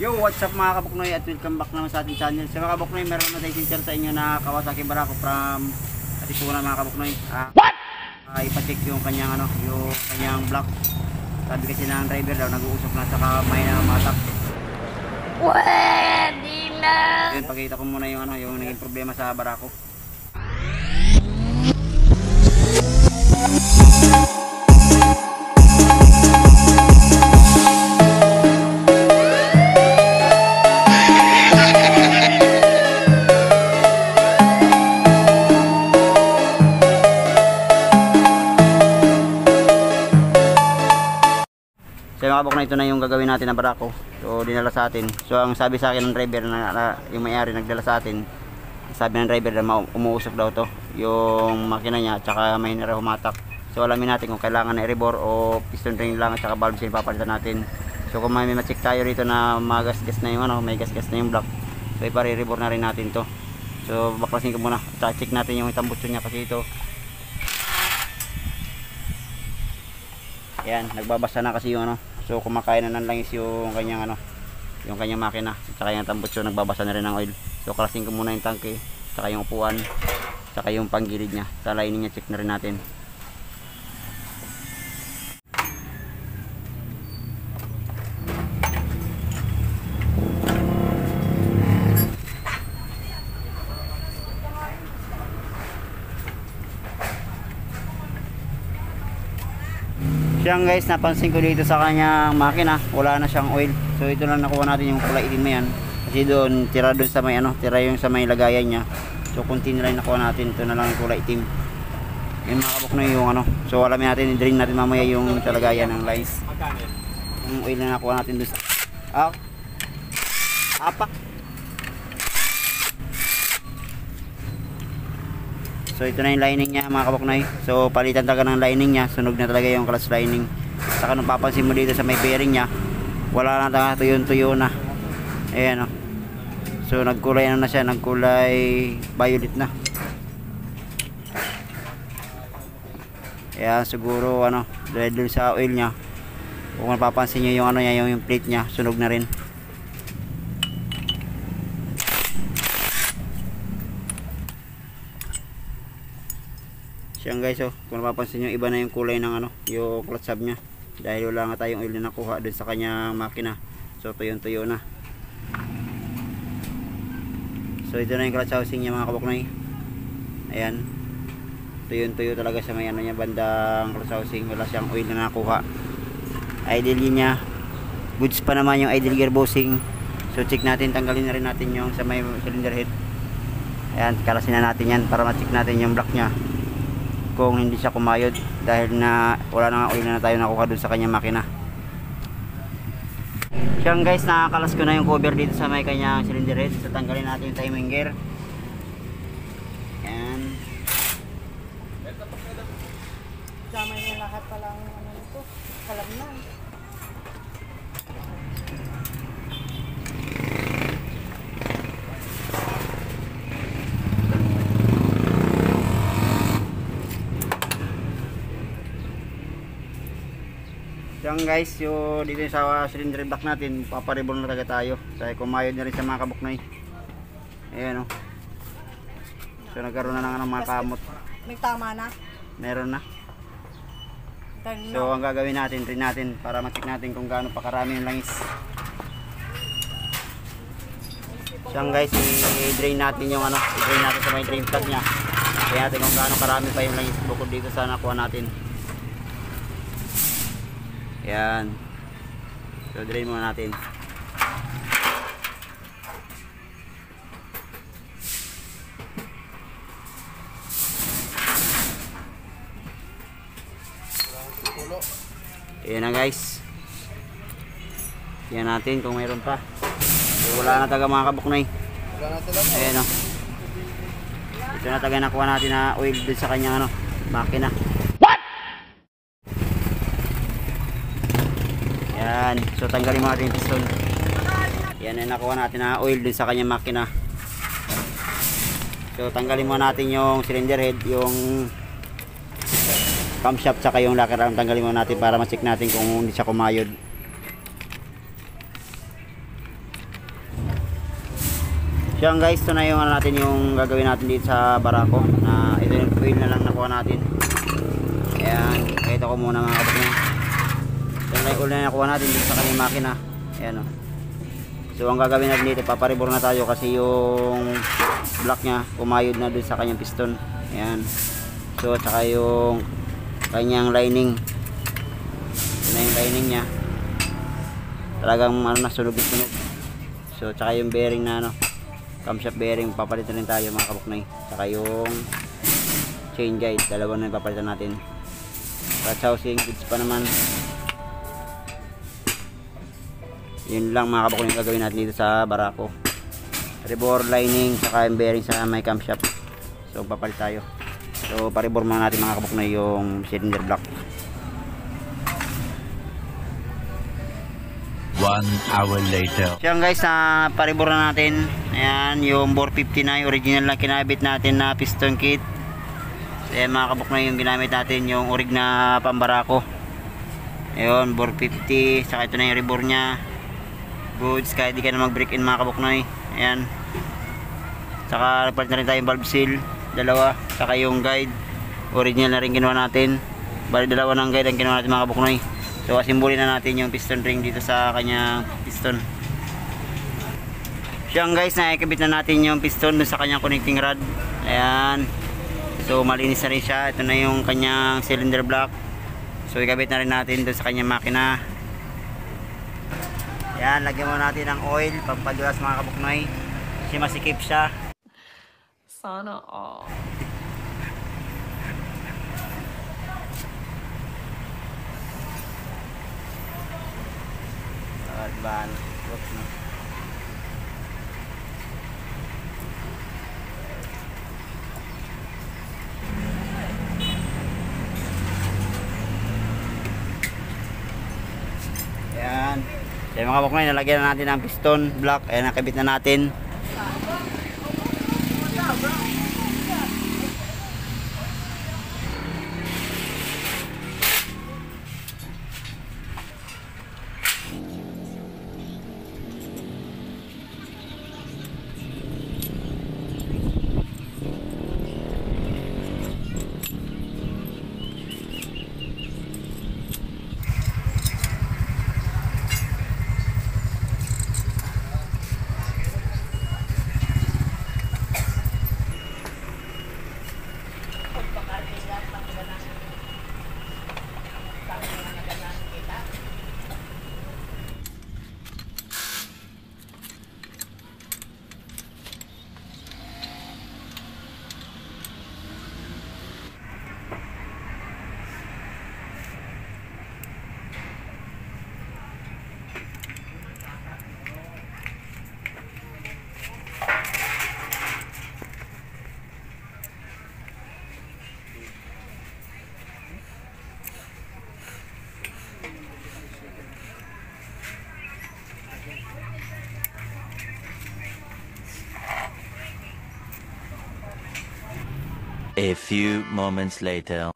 Yo, what's up mga kabuknoy at welcome back naman sa ating channel. Sa mga kabuknoy, meron na tayong share sa inyo na Kawasaki Barako from Atipunan mga kabuknoy. What? Ipacheck yung kanyang yung kanyang block. Sabi kasi ng driver daw nag-uusok na sa may na matak. Pwede na. Yun, pakita ko muna yung yung naging problema sa Barako. So mga kabuknoy, ito na yung gagawin natin na Barako. So dinala sa atin. So ang sabi sa akin ng driver na yung may-ari nagdala sa atin, sabi ng driver na umuusok daw to yung makina niya at saka may humatak. So alamin natin kung kailangan na i-rebore o piston ring lang at saka valve yung papalitan natin. So kung may ma-check tayo rito na magasgas na yung may gasgas na yung block, so ipare-rebore na rin natin to. So baklasin ko muna at check natin yung tambutso niya kasi ito. Ayan, nagbabasa na kasi yung so kumakain na ng langis yung kanyang yung kanyang makina at saka yung tambutso, nagbabasa na rin ng oil. So kalasin ko muna yung tangke at saka yung upuan at saka yung panggilid niya. Sa lining niya check na rin natin. Siyang guys, napansin ko dito sa kanyang makina, wala na siyang oil. So ito lang nakuha natin yung kulay itim na yan. Kasi doon, tira doon sa may tira yung sa may lagayan niya. So konti na lang nakuha natin, ito na lang yung kulay itim. Yung mga kabuknoy yung so alamin natin, i-drain natin mamaya yung sa lagayan ng lines. Yung oil na nakuha natin doon sa apak. So ito na yung lining niya mga kabuknoy. So palitan talaga ng lining niya. Sunog na talaga yung clutch lining. Saka nung papansin mo dito sa may bearing niya, wala na talaga, tuyo na. Ayan So nagkulay na siya, nagkulay violet na. Ayan, siguro dahil dun sa oil niya. Kung mapapansin niyo yung yung plate niya, sunog na rin. Siyang guys, kung napapansin nyo, iba na yung kulay ng yung clutch hub nya dahil wala nga tayong oil na nakuha dun sa kanyang makina. So tuyo na. So ito na yung clutch housing nya mga kabuknoy. Ayan, tuyo talaga sa may nya bandang clutch housing. Wala siyang oil na nakuha. Idle nya, goods pa naman yung idle gear bossing. So check natin, tanggalin na rin natin yung sa may cylinder head. Ayan, kalasin na natin yan para ma-check natin yung block nya kung hindi siya kumayod dahil na wala na nga oil na tayo nakuha dun sa kanyang makina. Siyang guys, nakakalas ko na yung cover dito sa may kanyang cylinder head. So tanggalin natin yung timing gear. Yan. Sama niya lahat palang nito. Alam na. Yan guys, yung dito sa cylinder block natin, paparibol na talaga tayo. Dahil kumayod na rin sa mga kabuknoy. Ayan So nagkaroon na ng mga kamot. May tama na? Meron na. So ang gagawin natin, rin natin para ma-check natin kung gaano pa karami yung langis. Yan guys, i-drain natin yung i-drain natin sa may drain plug nya. Kaya natin kung gaano karami pa yung langis bukod dito sa nakuha natin. Yan. So drain muna natin. Ayan na guys. Yan natin kung mayroon pa. So, wala na taga mga kabuknoy. Ayan Ito na taga nakuha natin na oil dun sa kanyang makina. Yan, so tanggalin mo natin yung piston. Yan na nakuha natin na oil din sa kanyang makina. So tanggalin mo natin yung cylinder head, yung camshaft, saka yung locker arm. Tanggalin mo natin para ma-check natin kung hindi siya kumayod. So yan guys, ito na yung ano natin, yung gagawin natin dito sa barako, na ito yung oil na lang nakuha natin. Ayan, kahit ako muna mga kapatid. Ito na yung oil na nakuha natin dito sa kanyang makina. Ayan o. So ang gagawin natin dito, paparibor na tayo kasi yung block nya kumayod na dun sa kanyang piston. Ayan. So tsaka yung kanyang lining. Ito na yung lining nya. Talagang ano na, sunog-sunog. So tsaka yung bearing na ano, camshaft bearing, papalitan rin tayo mga kabuknoy. Tsaka yung chain guide, dalawa na yung papalitan natin. Clutch housing, goods pa naman. Yun lang mga kabuknoy yung gagawin natin dito sa barako. Rebore, lining, tsaka yung bearing sa may camshaft. So papalit tayo. So paribor muna natin mga kabuknoy yung cylinder block. 1 hour later. So yan guys, paribor na natin. Ayan, yung bore 59 original na kinabit natin na piston kit. So yan mga kabuknoy yung ginamit natin, yung orig na pambarako. Ayun, bore 50. Saka ito na yung rebore nya. Goods, kahit di ka na mag break in mga kabuknoy. Ayan. Saka nagpalit na rin tayong valve seal, dalawa. Saka yung guide, original na rin ginawa natin. Bali dalawa ng guide ang ginawa natin mga kabuknoy. So asimbulin na natin yung piston ring dito sa kanyang piston. So yan guys, nakikabit na natin yung piston dun sa kanyang connecting rod. Ayan. So malinis na rin siya. Ito na yung kanyang cylinder block. So ikabit na rin natin dun sa kanyang makina. Ayan, lagyan mo natin ng oil pampadulas mga kabuknoy. Kasi masikip siya. Sana all. Diba? Oops, no? Ayan. Kaya mga kabuknoy, nalagyan na natin ang piston block. Ayan, nakabit na natin. A few moments later.